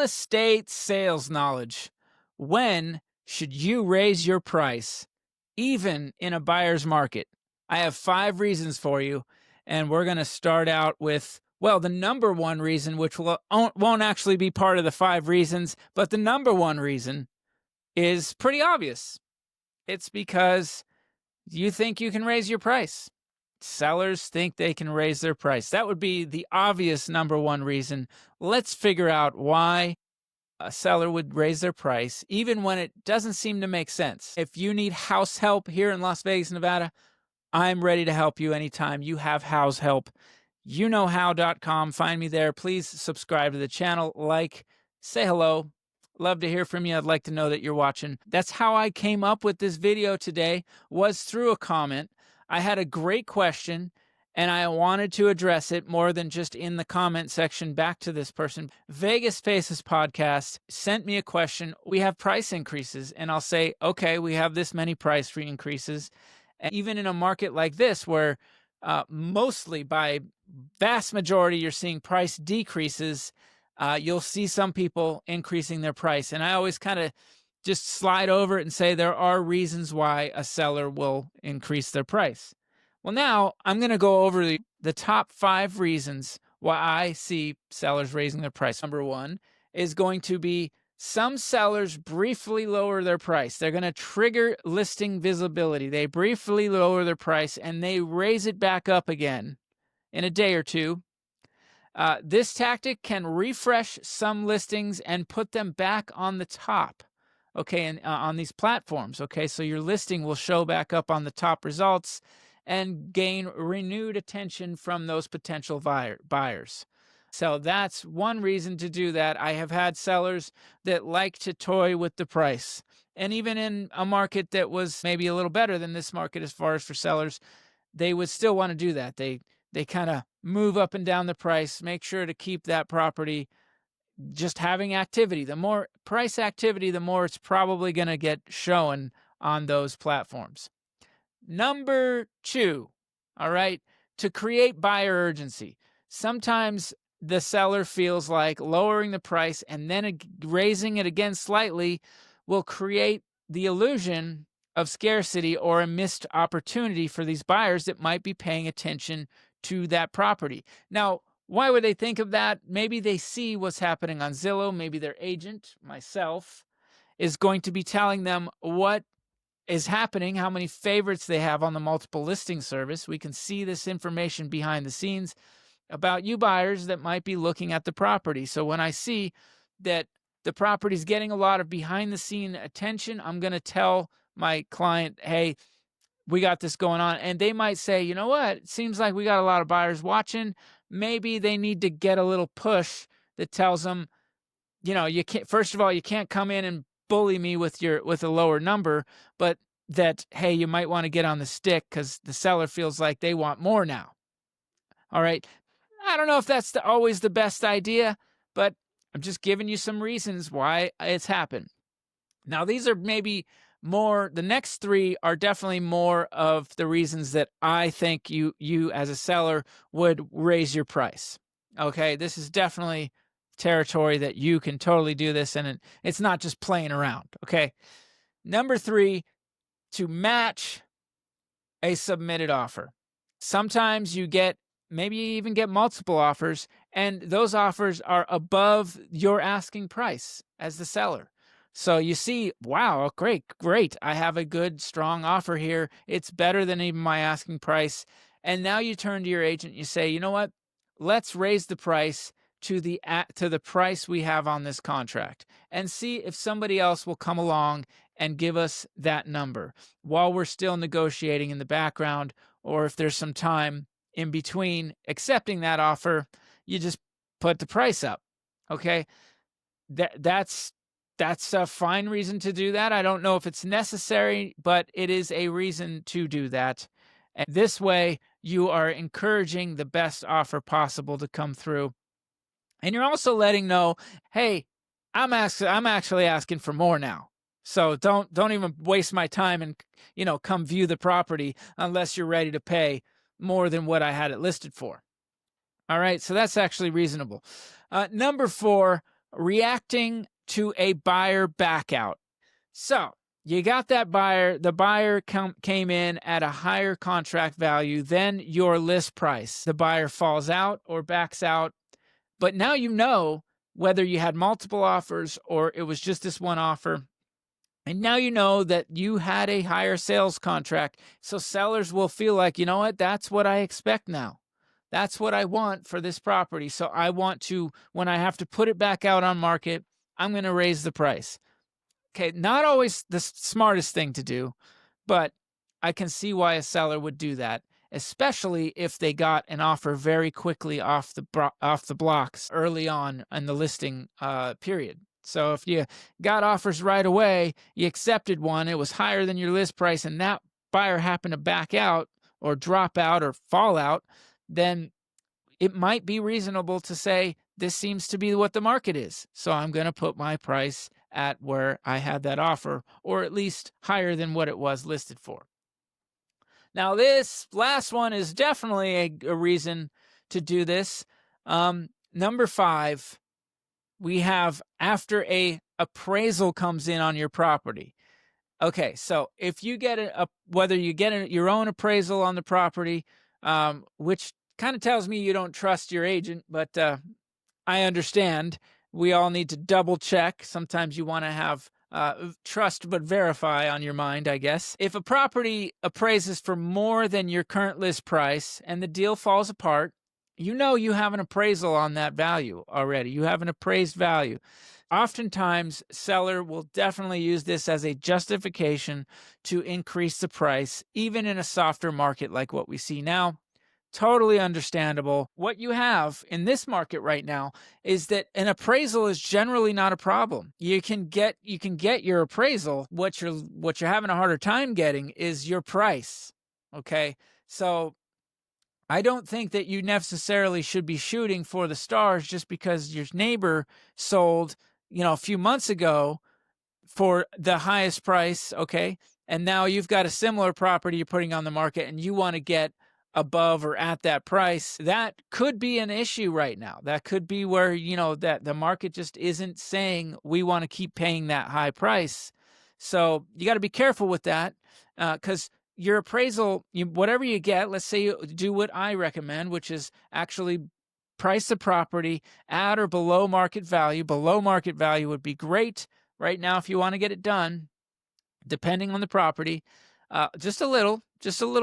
Real estate sales knowledge. When should you raise your price, even in a buyer's market? I have 5 reasons for you, and we're going to start out with, well, the number one reason, which won't actually be part of the 5 reasons, but the number one reason is pretty obvious. It's because you think you can raise your price. Sellers think they can raise their price. That would be the obvious number one reason. Let's figure out why a seller would raise their price, even when it doesn't seem to make sense. If you need house help here in Las Vegas, Nevada, I'm ready to help you anytime you have house help. KNOWHau.com. Find me there. Please subscribe to the channel, say hello. Love to hear from you. I'd like to know that you're watching. That's how I came up with this video today, was through a comment. I had a great question, and I wanted to address it more than just in the comment section back to this person. Vegas Faces Podcast sent me a question. We have price increases, and I'll say, okay, we have this many price increases. And even in a market like this, where mostly by vast majority you're seeing price decreases, you'll see some people increasing their price. And I always kind of just slide over it and say there are reasons why a seller will increase their price. Well, now I'm going to go over the top 5 reasons why I see sellers raising their price. Number 1 is going to be some sellers briefly lower their price. They're going to trigger listing visibility. They briefly lower their price and they raise it back up again in a day or two. This tactic can refresh some listings and put them back on the top. Okay, and on these platforms, okay, so your listing will show back up on the top results and gain renewed attention from those potential buyers. So that's one reason to do that. I have had sellers that like to toy with the price. And even in a market that was maybe a little better than this market as far as for sellers, they would still want to do that. They kind of move up and down the price, make sure to keep that property just having activity. The more price activity, the more it's probably going to get shown on those platforms. Number 2, all right, to create buyer urgency. Sometimes the seller feels like lowering the price and then raising it again slightly will create the illusion of scarcity or a missed opportunity for these buyers that might be paying attention to that property. Now, why would they think of that? Maybe they see what's happening on Zillow. Maybe their agent, myself, is going to be telling them what is happening, how many favorites they have on the multiple listing service. We can see this information behind the scenes about you buyers that might be looking at the property. So when I see that the property is getting a lot of behind the scene attention, I'm going to tell my client, hey, we got this going on. And they might say, you know what? It seems like we got a lot of buyers watching. Maybe they need to get a little push that tells them, you know, you can't, first of all, you can't come in and bully me with a lower number, but that, hey, you might want to get on the stick because the seller feels like they want more now. All right. I don't know if that's always the best idea, but I'm just giving you some reasons why it's happened. Now, these are maybe more, the next 3 are definitely more of the reasons that I think you as a seller would raise your price. Okay, this is definitely territory that you can totally do this, and it's not just playing around. Okay, number 3, to match a submitted offer. Sometimes you maybe you even get multiple offers, and those offers are above your asking price as the seller. So you see, wow, great. I have a good, strong offer here. It's better than even my asking price. And now you turn to your agent, you say, you know what? Let's raise the price to the price we have on this contract and see if somebody else will come along and give us that number while we're still negotiating in the background, or if there's some time in between accepting that offer, you just put the price up. Okay? That's a fine reason to do that. I don't know if it's necessary, but it is a reason to do that. And this way, you are encouraging the best offer possible to come through. And you're also letting know, hey, I'm actually asking for more now. So don't even waste my time and, come view the property unless you're ready to pay more than what I had it listed for. All right, so that's actually reasonable. Number 4, reacting to a buyer backout. So you got that buyer. The buyer came in at a higher contract value than your list price. The buyer falls out or backs out. But now you know whether you had multiple offers or it was just this one offer. And now you know that you had a higher sales contract. So sellers will feel like, you know what, that's what I expect now. That's what I want for this property. So I want to, when I have to put it back out on market, I'm going to raise the price. Okay, not always the smartest thing to do, but I can see why a seller would do that, especially if they got an offer very quickly off the blocks early on in the listing period. So if you got offers right away, you accepted one, it was higher than your list price, and that buyer happened to back out or drop out or fall out, then it might be reasonable to say, this seems to be what the market is. So I'm going to put my price at where I had that offer, or at least higher than what it was listed for. Now, this last one is definitely a reason to do this. Number 5, we have after a appraisal comes in on your property. Okay, so if you get whether you get your own appraisal on the property, which kind of tells me you don't trust your agent, but I understand. We all need to double check. Sometimes you want to have trust but verify on your mind, I guess. If a property appraises for more than your current list price and the deal falls apart, you know you have an appraisal on that value already. You have an appraised value. Oftentimes, seller will definitely use this as a justification to increase the price, even in a softer market like what we see now. Totally understandable. What you have in this market right now is that an appraisal is generally not a problem. You can get your appraisal. What you're having a harder time getting is your price. Okay? So I don't think that you necessarily should be shooting for the stars just because your neighbor sold, a few months ago for the highest price, okay? And now you've got a similar property you're putting on the market and you want to get above or at that price. That could be an issue right now. That could be where, that the market just isn't saying we want to keep paying that high price. So you got to be careful with that because your appraisal, whatever you get, let's say you do what I recommend, which is actually price the property at or below market value. Below market value would be great right now if you want to get it done, depending on the property. Just a little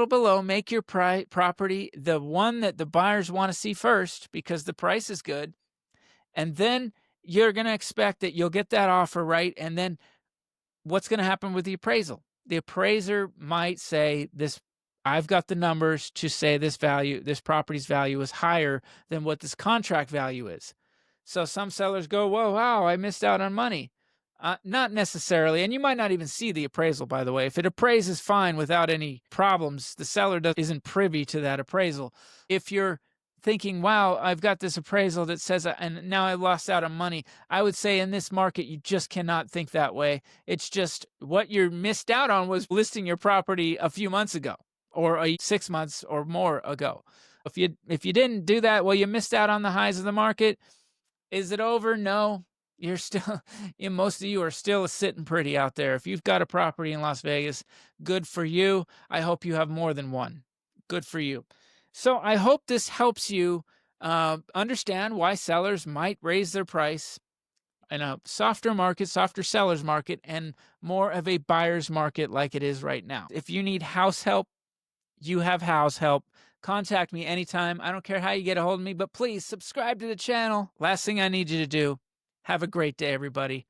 below. Make your property the one that the buyers want to see first because the price is good. And then you're going to expect that you'll get that offer right. And then what's going to happen with the appraisal? The appraiser might say I've got the numbers to say this property's value is higher than what this contract value is. So some sellers go, whoa, wow, I missed out on money. Not necessarily, and you might not even see the appraisal, by the way. If it appraises fine without any problems, the seller isn't privy to that appraisal. If you're thinking, wow, I've got this appraisal that says, and now I lost out on money, I would say in this market, you just cannot think that way. It's just what you missed out on was listing your property a few months ago or 6 months or more ago. If you didn't do that, well, you missed out on the highs of the market. Is it over? No. You're still, most of you are still sitting pretty out there. If you've got a property in Las Vegas, good for you. I hope you have more than one. Good for you. So I hope this helps you understand why sellers might raise their price in a softer market, softer seller's market, and more of a buyer's market like it is right now. If you need house help, you have house help. Contact me anytime. I don't care how you get a hold of me, but please subscribe to the channel. Last thing I need you to do. Have a great day, everybody.